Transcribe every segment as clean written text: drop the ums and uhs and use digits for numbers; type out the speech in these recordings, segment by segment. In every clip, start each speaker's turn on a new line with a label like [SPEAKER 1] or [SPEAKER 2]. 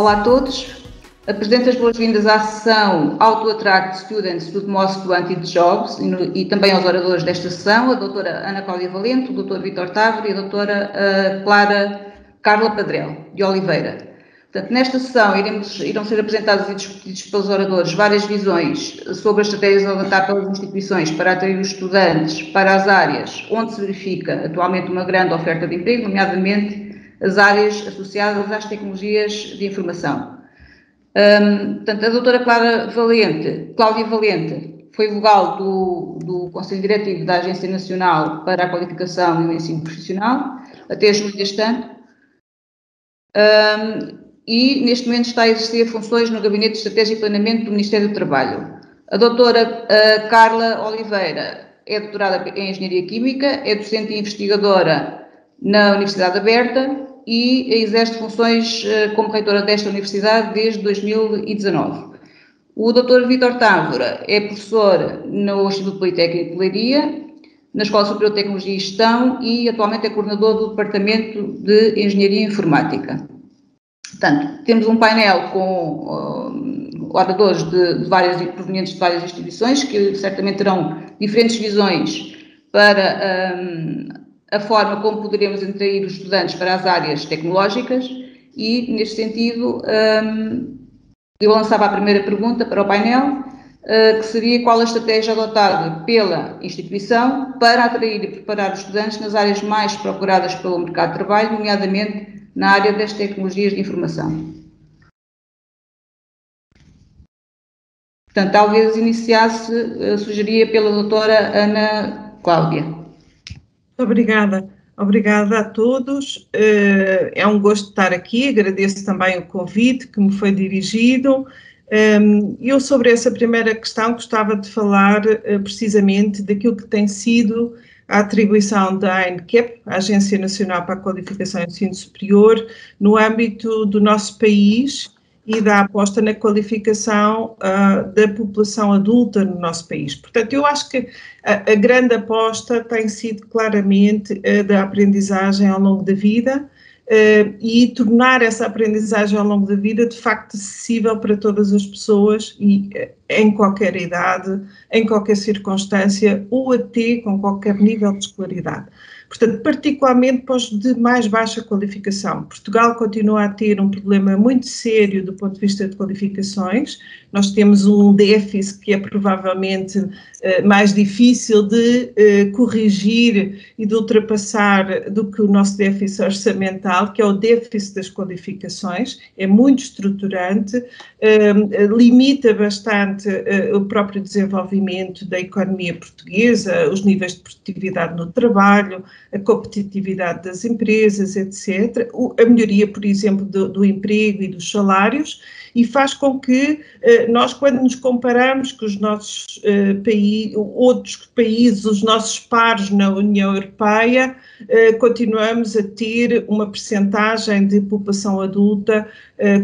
[SPEAKER 1] Olá a todos. Apresento as boas-vindas à sessão How to Attract Students to the Most Wanted Jobs e também aos oradores desta sessão, a doutora Ana Cláudia Valente, o doutor Vítor Távora e a doutora Carla Padrel, de Oliveira. Portanto, nesta sessão irão ser apresentados e discutidos pelos oradores várias visões sobre as estratégias a adotar pelas instituições para atrair os estudantes para as áreas onde se verifica atualmente uma grande oferta de emprego, nomeadamente as áreas associadas às tecnologias de informação. Portanto, a doutora Cláudia Valente, foi vogal do Conselho Diretivo da Agência Nacional para a Qualificação e o Ensino Profissional, até junho deste ano, e neste momento está a exercer funções no Gabinete de Estratégia e Planeamento do Ministério do Trabalho. A doutora Carla Oliveira é doutorada em Engenharia Química, é docente e investigadora na Universidade Aberta e exerce funções como reitora desta universidade desde 2019. O Dr. Vítor Távora é professor no Instituto Politécnico de Leiria, na Escola Superior de Tecnologia e Gestão e atualmente é coordenador do Departamento de Engenharia Informática. Portanto, temos um painel com oradores provenientes de várias instituições que certamente terão diferentes visões para a forma como poderemos atrair os estudantes para as áreas tecnológicas e, neste sentido, eu lançava a primeira pergunta para o painel, que seria qual a estratégia adotada pela instituição para atrair e preparar os estudantes nas áreas mais procuradas pelo mercado de trabalho, nomeadamente na área das tecnologias de informação. Portanto, talvez iniciasse, sugeria pela doutora Ana Cláudia.
[SPEAKER 2] Obrigada a todos. É um gosto estar aqui, agradeço também o convite que me foi dirigido. Eu, sobre essa primeira questão, gostava de falar precisamente daquilo que tem sido a atribuição da ANCAP, a Agência Nacional para a Qualificação e Ensino Superior, no âmbito do nosso país e da aposta na qualificação da população adulta no nosso país. Portanto, eu acho que a grande aposta tem sido claramente a da aprendizagem ao longo da vida e tornar essa aprendizagem ao longo da vida de facto acessível para todas as pessoas e em qualquer idade, em qualquer circunstância ou até com qualquer nível de escolaridade. Portanto, particularmente para os de mais baixa qualificação. Portugal continua a ter um problema muito sério do ponto de vista de qualificações. Nós temos um déficit que é provavelmente mais difícil de corrigir e de ultrapassar do que o nosso déficit orçamental, que é o déficit das qualificações. É muito estruturante, limita bastante o próprio desenvolvimento da economia portuguesa, os níveis de produtividade no trabalho, a competitividade das empresas, etc. A melhoria, por exemplo, do emprego e dos salários, e faz com que nós, quando nos comparamos com os nossos outros países, os nossos pares na União Europeia, continuamos a ter uma percentagem de população adulta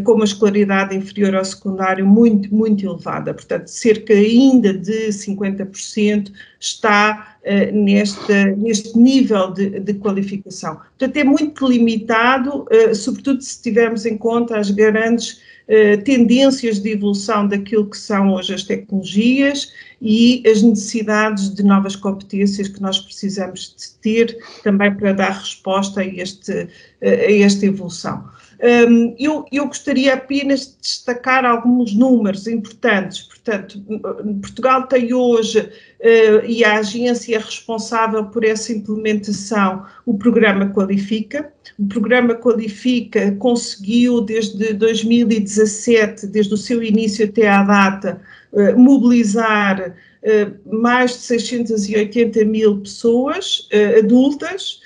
[SPEAKER 2] com uma escolaridade inferior ao secundário muito, muito elevada. Portanto, cerca ainda de 50% está neste nível de qualificação. Portanto, é muito limitado, sobretudo se tivermos em conta as grandes tendências de evolução daquilo que são hoje as tecnologias e as necessidades de novas competências que nós precisamos de ter também para dar resposta a esta evolução. Eu gostaria apenas de destacar alguns números importantes. Portanto, Portugal tem hoje, e a agência é responsável por essa implementação, o Programa Qualifica. O Programa Qualifica conseguiu, desde 2017, desde o seu início até à data, mobilizar mais de 680 mil pessoas adultas,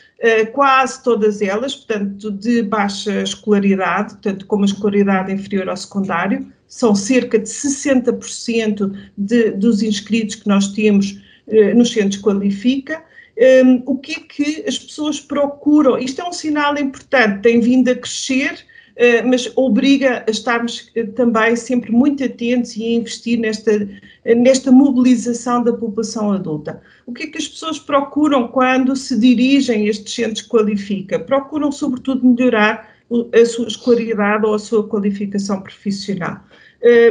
[SPEAKER 2] quase todas elas, portanto, de baixa escolaridade, portanto, com uma escolaridade inferior ao secundário. São cerca de 60% dos inscritos que nós temos nos centros Qualifica. O que é que as pessoas procuram? Isto é um sinal importante, tem vindo a crescer, mas obriga a estarmos também sempre muito atentos e a investir nesta mobilização da população adulta. O que é que as pessoas procuram quando se dirigem a estes centros Qualifica? Procuram, sobretudo, melhorar a sua escolaridade ou a sua qualificação profissional.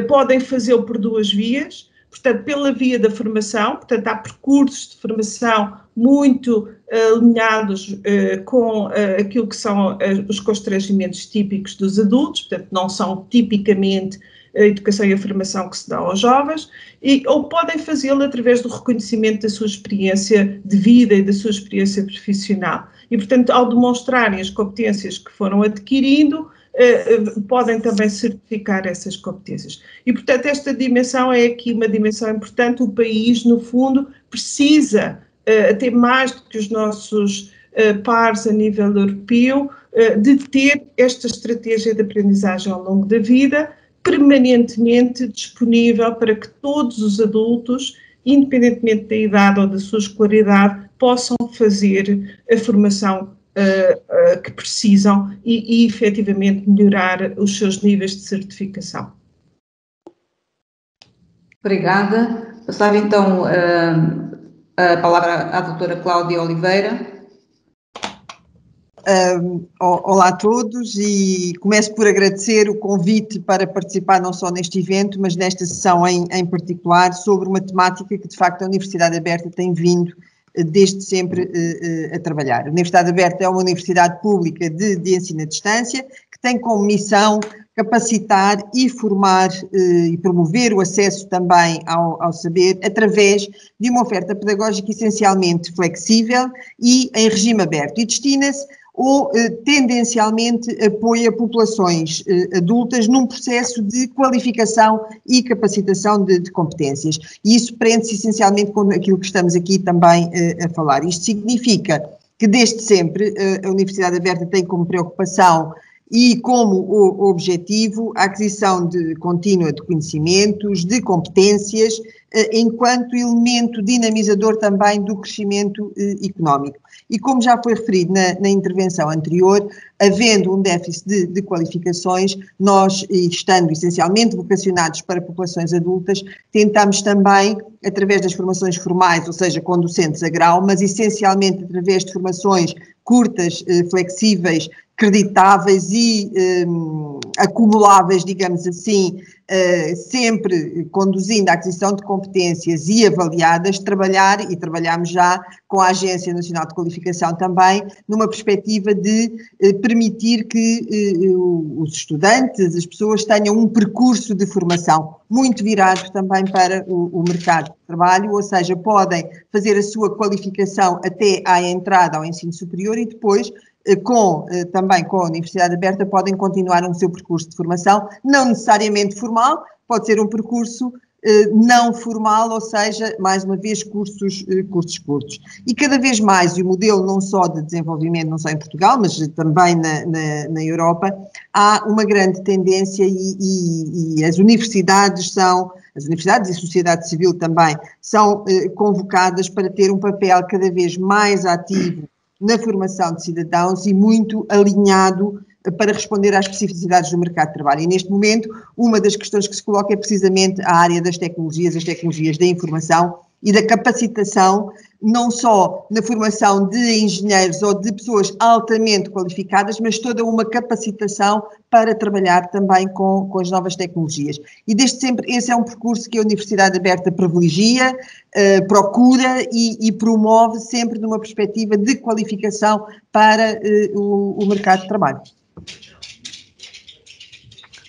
[SPEAKER 2] Podem fazê-lo por duas vias, portanto, pela via da formação, portanto, há percursos de formação muito alinhados com aquilo que são os constrangimentos típicos dos adultos, portanto, não são tipicamente a educação e a formação que se dá aos jovens, ou podem fazê-lo através do reconhecimento da sua experiência de vida e da sua experiência profissional. E, portanto, ao demonstrarem as competências que foram adquirindo, podem também certificar essas competências. E, portanto, esta dimensão é aqui uma dimensão importante. O país, no fundo, precisa, até mais do que os nossos pares a nível europeu, de ter esta estratégia de aprendizagem ao longo da vida permanentemente disponível para que todos os adultos, independentemente da idade ou da sua escolaridade, possam fazer a formação que precisam e efetivamente melhorar os seus níveis de certificação.
[SPEAKER 1] Obrigada. Passava então a palavra à doutora Cláudia Oliveira.
[SPEAKER 3] Olá a todos e começo por agradecer o convite para participar não só neste evento, mas nesta sessão em particular sobre uma temática que de facto a Universidade Aberta tem vindo desde sempre a trabalhar. A Universidade Aberta é uma universidade pública de ensino à distância que tem como missão capacitar e formar e promover o acesso também ao saber através de uma oferta pedagógica essencialmente flexível e em regime aberto e destina-se ou tendencialmente apoia populações adultas num processo de qualificação e capacitação de competências. E isso prende-se essencialmente com aquilo que estamos aqui também a falar. Isto significa que desde sempre a Universidade Aberta tem como preocupação e como objetivo a aquisição contínua de conhecimentos, de competências, enquanto elemento dinamizador também do crescimento económico. E como já foi referido na intervenção anterior, havendo um déficit de qualificações, nós, estando essencialmente vocacionados para populações adultas, tentamos também, através das formações formais, ou seja, com docentes a grau, mas essencialmente através de formações curtas, flexíveis, creditáveis e acumuláveis, digamos assim, sempre conduzindo à aquisição de competências e avaliadas, trabalhamos já com a Agência Nacional de Qualificação também, numa perspectiva de permitir que os estudantes, as pessoas tenham um percurso de formação muito virado também para o mercado de trabalho, ou seja, podem fazer a sua qualificação até à entrada ao ensino superior e depois também com a Universidade Aberta podem continuar o seu percurso de formação, não necessariamente formal, pode ser um percurso não formal, ou seja, mais uma vez, cursos curtos. E cada vez mais, e o modelo não só de desenvolvimento, não só em Portugal, mas também na Europa, há uma grande tendência e as universidades e a sociedade civil também são convocadas para ter um papel cada vez mais ativo na formação de cidadãos e muito alinhado para responder às especificidades do mercado de trabalho. E neste momento, uma das questões que se coloca é precisamente a área das tecnologias, as tecnologias da informação e da capacitação, não só na formação de engenheiros ou de pessoas altamente qualificadas, mas toda uma capacitação para trabalhar também com as novas tecnologias. E desde sempre esse é um percurso que a Universidade Aberta privilegia, procura e promove sempre numa perspectiva de qualificação para o mercado de trabalho.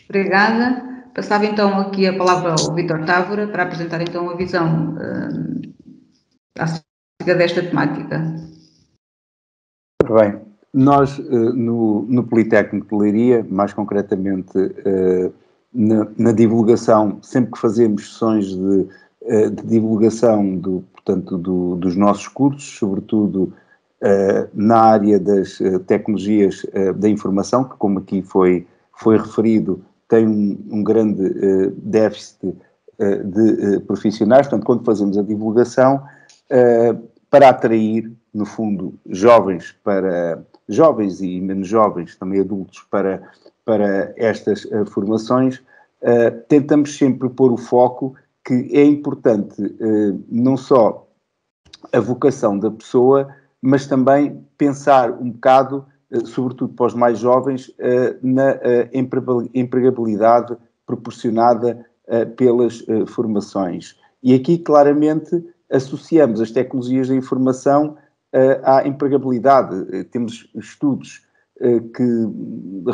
[SPEAKER 1] Obrigada. Passava então aqui a palavra ao Vítor Távora para apresentar então a visão acerca desta temática.
[SPEAKER 4] Bem, nós no Politécnico de Leiria, mais concretamente na divulgação, sempre que fazemos sessões de divulgação dos nossos cursos, sobretudo na área das tecnologias da informação, que como aqui foi referido, tem um grande déficit de profissionais, portanto, quando fazemos a divulgação, para atrair, no fundo, jovens e menos jovens, também adultos, para estas formações, tentamos sempre pôr o foco que é importante não só a vocação da pessoa, mas também pensar um bocado sobretudo para os mais jovens, na empregabilidade proporcionada pelas formações. E aqui, claramente, associamos as tecnologias da informação à empregabilidade. Temos estudos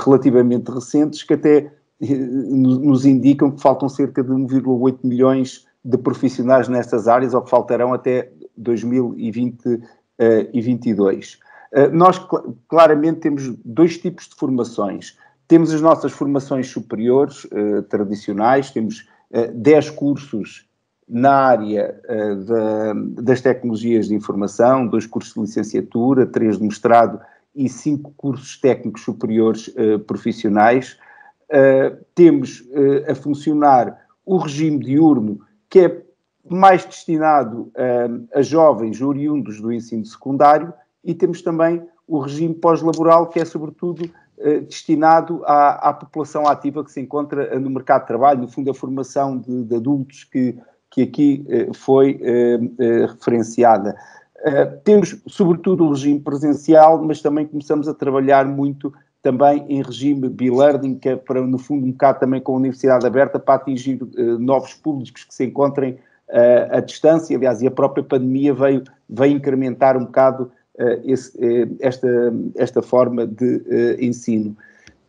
[SPEAKER 4] relativamente recentes que até nos indicam que faltam cerca de 1,8 milhões de profissionais nestas áreas, ou que faltarão até 2022. Nós, claramente, temos dois tipos de formações. Temos as nossas formações superiores, tradicionais, temos 10 cursos na área das tecnologias de informação, 2 cursos de licenciatura, 3 de mestrado e 5 cursos técnicos superiores profissionais. Temos a funcionar o regime diurno, que é mais destinado a jovens oriundos do ensino secundário, e temos também o regime pós-laboral, que é sobretudo destinado à população ativa que se encontra no mercado de trabalho, no fundo a formação de adultos que aqui foi referenciada. Temos sobretudo o regime presencial, mas também começamos a trabalhar muito também em regime b-learning, que é para, no fundo, um bocado também com a universidade aberta para atingir novos públicos que se encontrem à distância. Aliás, e a própria pandemia veio incrementar um bocado esta forma de ensino.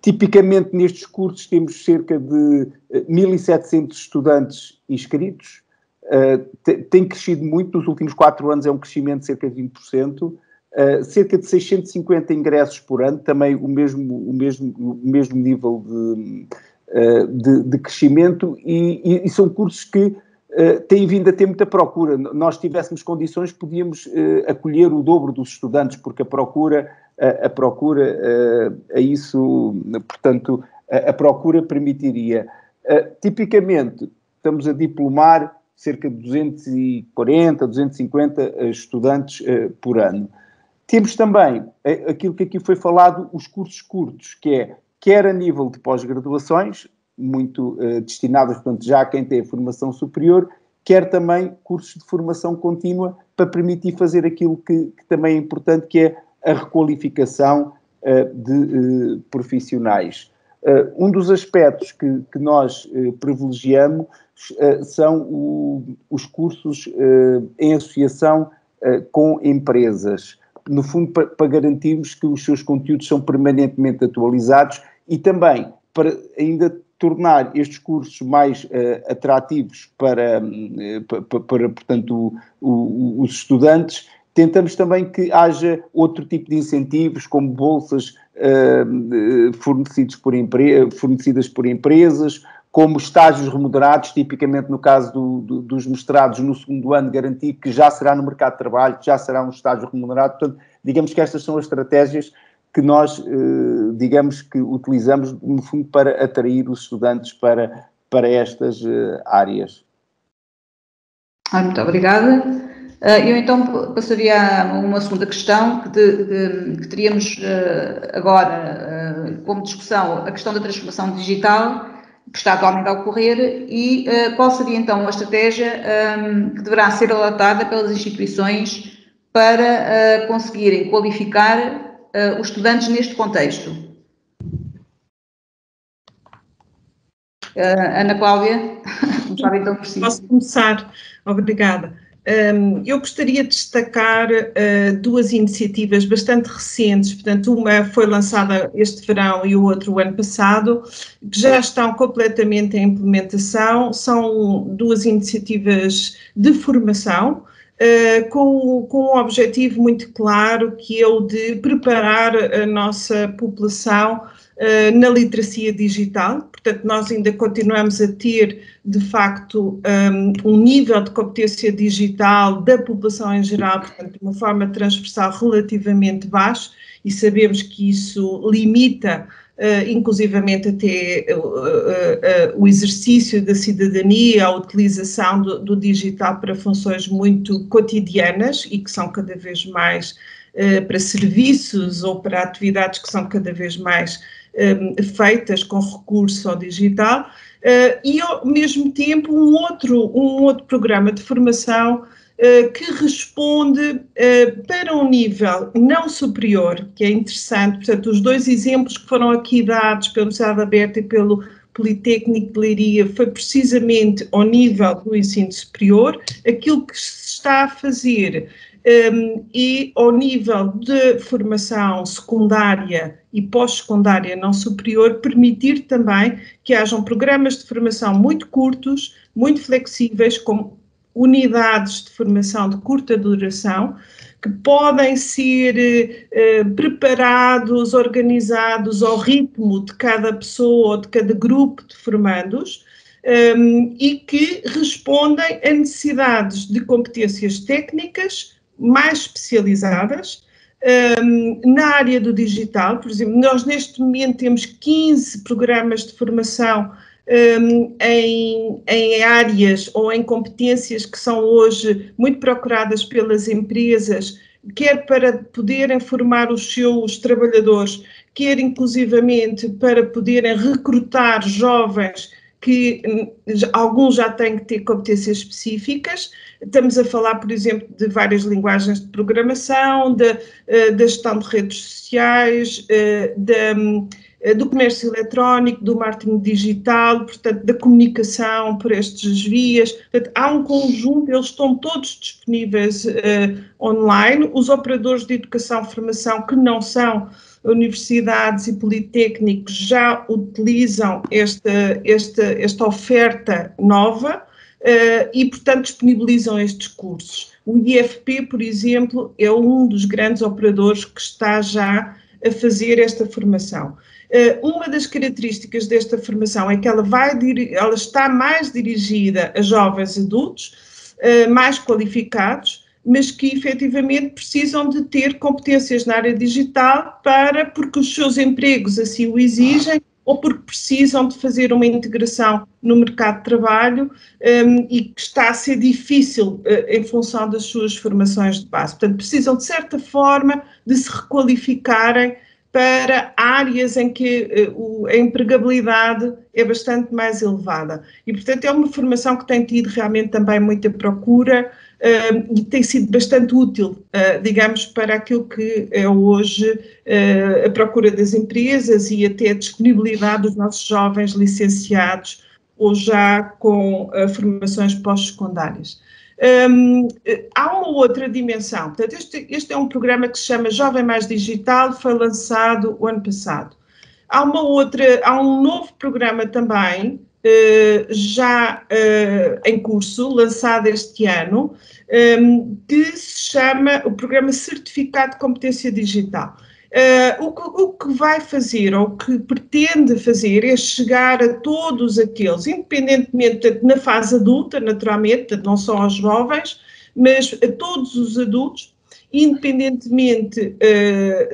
[SPEAKER 4] Tipicamente, nestes cursos, temos cerca de 1.700 estudantes inscritos. Tem crescido muito, nos últimos 4 anos é um crescimento de cerca de 20%. Cerca de 650 ingressos por ano, também o mesmo nível de crescimento, e são cursos que têm vindo a ter muita procura. Nós, se tivéssemos condições, podíamos acolher o dobro dos estudantes, porque a procura permitiria. Tipicamente, estamos a diplomar cerca de 240, 250 estudantes por ano. Temos também aquilo que aqui foi falado, os cursos curtos, que é quer a nível de pós-graduações, muito destinados, portanto, já a quem tem a formação superior, quer também cursos de formação contínua para permitir fazer aquilo que também é importante, que é a requalificação de profissionais. Um dos aspectos que nós privilegiamos são os cursos em associação com empresas, no fundo para garantirmos que os seus conteúdos são permanentemente atualizados, e também para ainda tornar estes cursos mais atrativos para portanto, os estudantes. Tentamos também que haja outro tipo de incentivos, como bolsas fornecidas por empresas, como estágios remunerados, tipicamente no caso dos mestrados no 2º ano, garantir que já será no mercado de trabalho, que já será um estágio remunerado. Portanto, digamos que estas são as estratégias que nós, digamos que utilizamos, no fundo, para atrair os estudantes para estas áreas.
[SPEAKER 1] Muito obrigada. Eu então passaria a uma segunda questão que teríamos agora como discussão, a questão da transformação digital que está atualmente a ocorrer, e qual seria então a estratégia que deverá ser adotada pelas instituições para conseguirem qualificar os estudantes neste contexto. Ana Cláudia, começar então por si.
[SPEAKER 2] Posso começar? Obrigada. Eu gostaria de destacar 2 iniciativas bastante recentes, portanto, uma foi lançada este verão e o outro o ano passado, que já estão completamente em implementação. São 2 iniciativas de formação, com um objetivo muito claro, que é o de preparar a nossa população na literacia digital. Portanto, nós ainda continuamos a ter, de facto, um nível de competência digital da população em geral, portanto, de uma forma transversal relativamente baixo, e sabemos que isso limita, inclusivamente, até o exercício da cidadania, a utilização do digital para funções muito cotidianas e que são cada vez mais para serviços ou para atividades que são cada vez mais feitas com recurso ao digital, e ao mesmo tempo um outro programa de formação que responde para um nível não superior, que é interessante. Portanto, os dois exemplos que foram aqui dados pela Universidade Aberta e pelo Politécnico de Leiria foi precisamente ao nível do ensino superior. Aquilo que se está a fazer e ao nível de formação secundária e pós-secundária não superior, permitir também que hajam programas de formação muito curtos, muito flexíveis, com unidades de formação de curta duração, que podem ser preparados, organizados ao ritmo de cada pessoa ou de cada grupo de formandos, e que respondem a necessidades de competências técnicas mais especializadas. Na área do digital, por exemplo, nós neste momento temos 15 programas de formação em áreas ou em competências que são hoje muito procuradas pelas empresas, quer para poderem formar os seus trabalhadores, quer inclusivamente para poderem recrutar jovens que alguns já têm que ter competências específicas. Estamos a falar, por exemplo, de várias linguagens de programação, da gestão de redes sociais, do comércio eletrónico, do marketing digital, portanto, da comunicação por estas vias. Portanto, há um conjunto, eles estão todos disponíveis online. Os operadores de educação e formação que não são universidades e politécnicos já utilizam esta oferta nova e, portanto, disponibilizam estes cursos. O IFP, por exemplo, é um dos grandes operadores que está já a fazer esta formação. Uma das características desta formação é que ela está mais dirigida a jovens adultos, mais qualificados, mas que efetivamente precisam de ter competências na área digital porque os seus empregos assim o exigem, ou porque precisam de fazer uma integração no mercado de trabalho e que está a ser difícil em função das suas formações de base. Portanto, precisam de certa forma de se requalificarem para áreas em que a empregabilidade é bastante mais elevada. E, portanto, é uma formação que tem tido realmente também muita procura e tem sido bastante útil, digamos, para aquilo que é hoje a procura das empresas e até a disponibilidade dos nossos jovens licenciados ou já com formações pós-secundárias. Há uma outra dimensão. Portanto, este é um programa que se chama Jovem Mais Digital, foi lançado o ano passado. Há um novo programa também, já em curso, lançado este ano, que se chama o Programa Certificado de Competência Digital. O que vai fazer, ou o que pretende fazer, é chegar a todos aqueles, independentemente na fase adulta, naturalmente, não só aos jovens, mas a todos os adultos, independentemente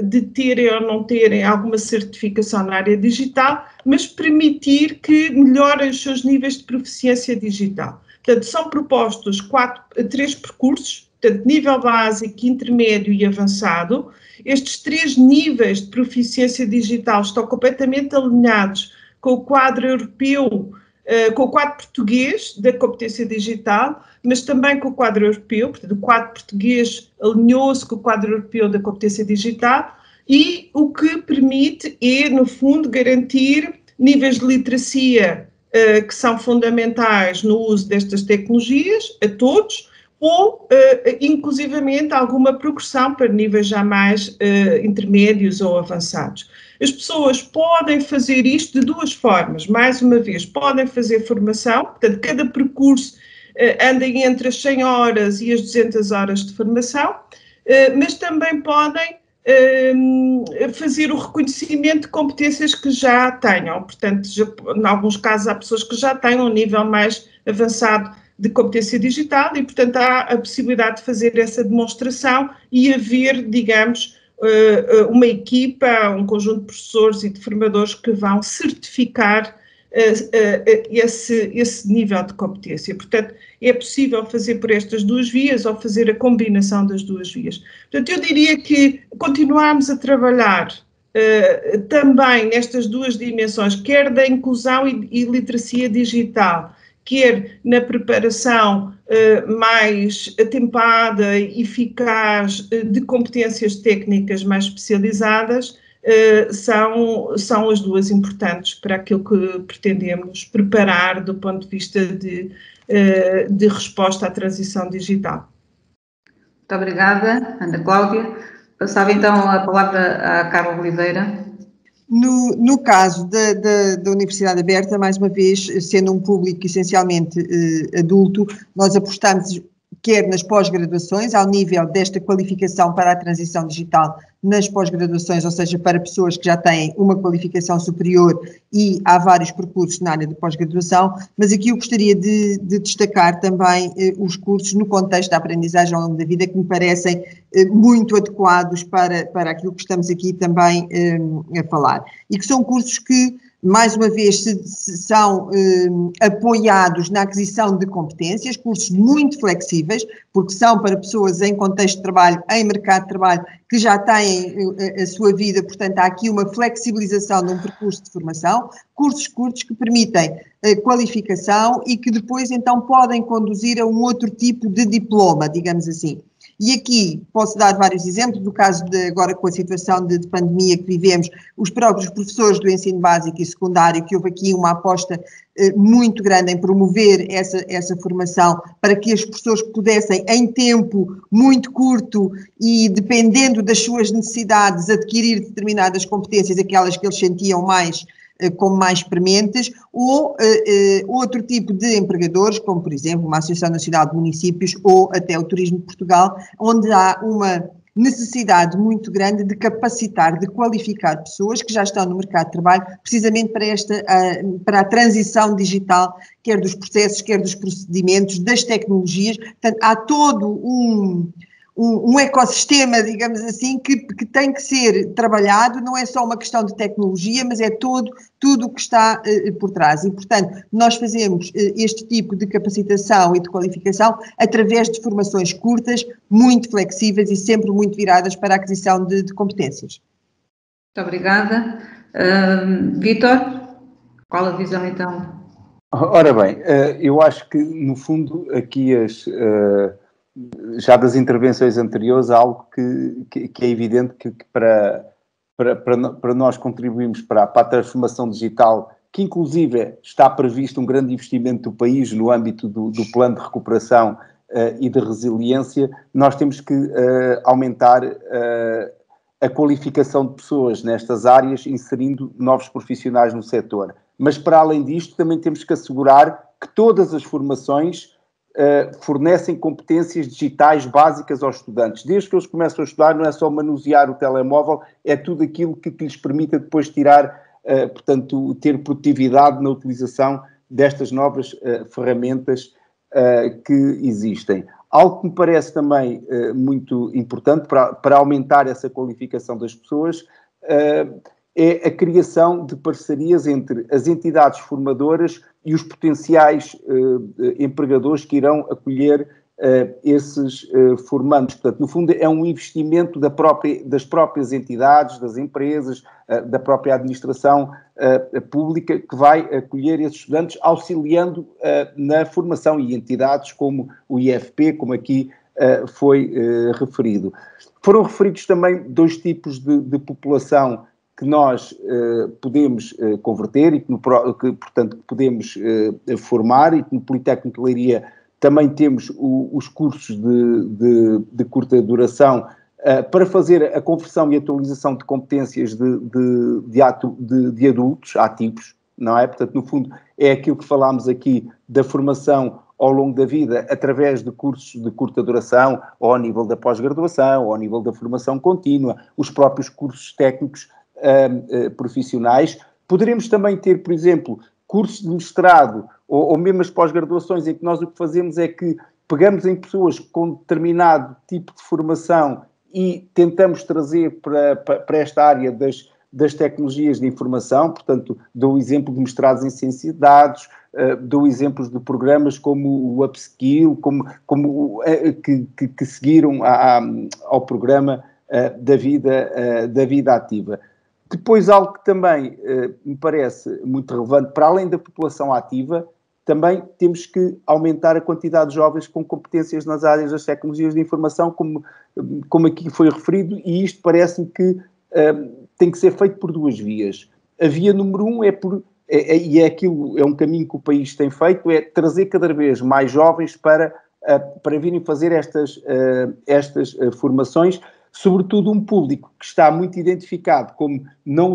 [SPEAKER 2] de terem ou não terem alguma certificação na área digital, mas permitir que melhorem os seus níveis de proficiência digital. Portanto, são propostos 3 percursos, portanto, nível básico, intermédio e avançado. Estes 3 níveis de proficiência digital estão completamente alinhados com o quadro europeu, com o quadro português da competência digital, mas também com o quadro europeu. Portanto, o quadro português alinhou-se com o quadro europeu da competência digital e o que permite é, no fundo, garantir níveis de literacia que são fundamentais no uso destas tecnologias a todos, ou, inclusivamente, alguma progressão para níveis já mais intermédios ou avançados. As pessoas podem fazer isto de 2 formas. Mais uma vez, podem fazer formação, portanto, cada percurso anda entre as 100 horas e as 200 horas de formação, mas também podem fazer o reconhecimento de competências que já tenham. Portanto, em alguns casos há pessoas que já têm um nível mais avançado de competência digital e, portanto, há a possibilidade de fazer essa demonstração e haver, digamos, uma equipa, um conjunto de professores e de formadores que vão certificar esse nível de competência. Portanto, é possível fazer por estas 2 vias ou fazer a combinação das 2 vias. Portanto, eu diria que continuarmos a trabalhar também nestas 2 dimensões, quer da inclusão e literacia digital, quer na preparação mais atempada, eficaz, de competências técnicas mais especializadas, são as duas importantes para aquilo que pretendemos preparar do ponto de vista de resposta à transição digital.
[SPEAKER 1] Muito obrigada, Ana Cláudia. Passava então a palavra à Carla Oliveira.
[SPEAKER 3] No caso da Universidade Aberta, mais uma vez, sendo um público essencialmente adulto, nós apostamos quer nas pós-graduações, ao nível desta qualificação para a transição digital nas pós-graduações, ou seja, para pessoas que já têm uma qualificação superior, e há vários percursos na área de pós-graduação, mas aqui eu gostaria de destacar também os cursos no contexto da aprendizagem ao longo da vida, que me parecem muito adequados para aquilo que estamos aqui também a falar, e que são cursos que, mais uma vez, são apoiados na aquisição de competências, cursos muito flexíveis, porque são para pessoas em contexto de trabalho, em mercado de trabalho, que já têm a sua vida, portanto, há aqui uma flexibilização de um percurso de formação, cursos curtos que permitem qualificação e que depois, então, podem conduzir a um outro tipo de diploma, digamos assim. E aqui posso dar vários exemplos, do caso de agora com a situação de pandemia que vivemos, os próprios professores do ensino básico e secundário, que houve aqui uma aposta muito grande em promover essa formação para que as pessoas pudessem, em tempo muito curto e dependendo das suas necessidades, adquirir determinadas competências, aquelas que eles sentiam mais como mais prementes, ou outro tipo de empregadores, como por exemplo uma Associação Nacional de Municípios ou até o Turismo de Portugal, onde há uma necessidade muito grande de capacitar, de qualificar pessoas que já estão no mercado de trabalho, precisamente para a transição digital, quer dos processos, quer dos procedimentos, das tecnologias. Portanto, há todo um ecossistema, digamos assim, que tem que ser trabalhado, não é só uma questão de tecnologia, mas é tudo o que está por trás. E, portanto, nós fazemos este tipo de capacitação e de qualificação através de formações curtas, muito flexíveis e sempre muito viradas para a aquisição de competências.
[SPEAKER 1] Muito obrigada. Vítor, qual a visão então?
[SPEAKER 4] Ora bem, eu acho que, no fundo, aqui já das intervenções anteriores, há algo que é evidente que para nós contribuirmos para a transformação digital, que inclusive está previsto um grande investimento do país no âmbito do plano de recuperação e de resiliência, nós temos que aumentar a qualificação de pessoas nestas áreas, inserindo novos profissionais no setor. Mas, para além disto, também temos que assegurar que todas as formações fornecem competências digitais básicas aos estudantes. Desde que eles começam a estudar, não é só manusear o telemóvel, é tudo aquilo que lhes permita depois tirar, portanto, ter produtividade na utilização destas novas ferramentas que existem. Algo que me parece também muito importante para aumentar essa qualificação das pessoas é a criação de parcerias entre as entidades formadoras e os potenciais empregadores que irão acolher esses formandos. Portanto, no fundo, é um investimento das próprias entidades, das empresas, da própria administração pública, que vai acolher esses estudantes, auxiliando na formação, e entidades como o IFP, como aqui foi referido. Foram referidos também dois tipos de população que nós podemos converter e portanto, podemos formar, e que no Politécnico de Leiria também temos os cursos de curta duração para fazer a conversão e atualização de competências de adultos ativos, não é? Portanto, no fundo, é aquilo que falámos aqui da formação ao longo da vida, através de cursos de curta duração, ou ao nível da pós-graduação, ou ao nível da formação contínua, os próprios cursos técnicos profissionais. Poderemos também ter, por exemplo, cursos de mestrado ou mesmo as pós-graduações, em que nós o que fazemos é que pegamos em pessoas com determinado tipo de formação e tentamos trazer para esta área das tecnologias de informação. Portanto, dou o exemplo de mestrados em ciência de dados, dou exemplos de programas como o Upskill, que seguiram ao programa da vida ativa. Depois, algo que também me parece muito relevante, para além da população ativa, também temos que aumentar a quantidade de jovens com competências nas áreas das tecnologias de informação, como aqui foi referido, e isto parece-me que tem que ser feito por duas vias. A via número um é um caminho que o país tem feito, é trazer cada vez mais jovens para virem fazer estas formações, sobretudo um público que está muito identificado como não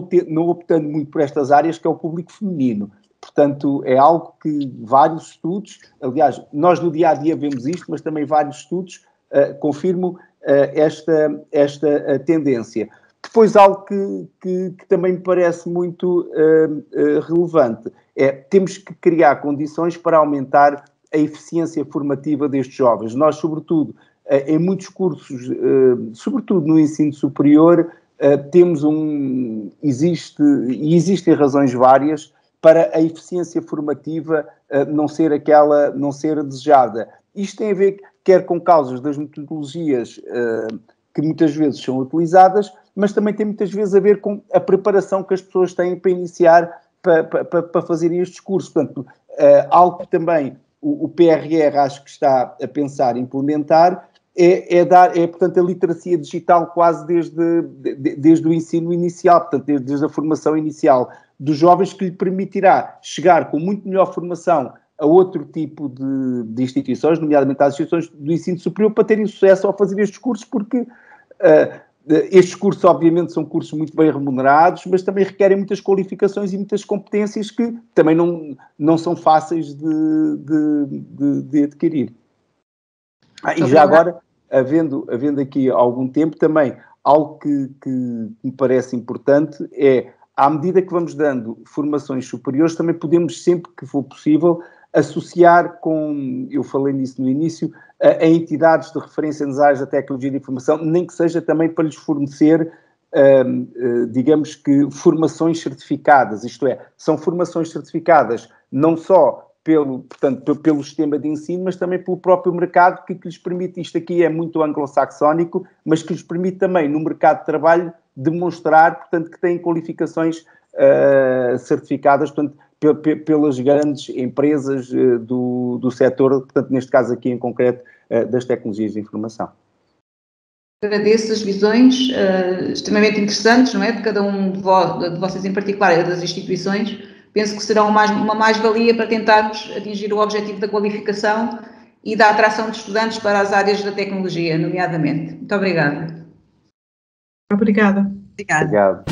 [SPEAKER 4] optando muito por estas áreas, que é o público feminino. Portanto, é algo que vários estudos, aliás, nós no dia-a-dia vemos isto, mas também vários estudos confirmam esta tendência. Depois, algo que também me parece muito relevante temos que criar condições para aumentar a eficiência formativa destes jovens. Nós, sobretudo, em muitos cursos, sobretudo no ensino superior, existem razões várias para a eficiência formativa não ser desejada. Isto tem a ver quer com causas das metodologias que muitas vezes são utilizadas, mas também tem muitas vezes a ver com a preparação que as pessoas têm para iniciar, para fazerem estes cursos. Portanto, algo que também o PRR acho que está a pensar implementar portanto, a literacia digital quase desde o ensino inicial, portanto, desde a formação inicial dos jovens, que lhe permitirá chegar com muito melhor formação a outro tipo de instituições, nomeadamente às instituições do ensino superior, para terem sucesso ao fazer estes cursos, porque estes cursos, obviamente, são cursos muito bem remunerados, mas também requerem muitas qualificações e muitas competências que também não são fáceis de adquirir. E já agora, havendo aqui algum tempo, também algo que me parece importante à medida que vamos dando formações superiores, também podemos, sempre que for possível, associar eu falei nisso no início, a entidades de referência nas áreas da tecnologia de informação, nem que seja também para lhes fornecer, digamos que, formações certificadas, isto é, são formações certificadas não só pelo sistema de ensino, mas também pelo próprio mercado, que lhes permite, isto aqui é muito anglo-saxónico, mas que lhes permite também, no mercado de trabalho, demonstrar, portanto, que têm qualificações certificadas, portanto, pelas grandes empresas do setor, portanto, neste caso aqui em concreto, das tecnologias de informação.
[SPEAKER 1] Agradeço as visões extremamente interessantes, não é? De cada um de vocês em particular e das instituições. Penso que serão uma mais-valia para tentarmos atingir o objetivo da qualificação e da atração de estudantes para as áreas da tecnologia, nomeadamente. Muito obrigada.
[SPEAKER 2] Obrigada.
[SPEAKER 3] Obrigada.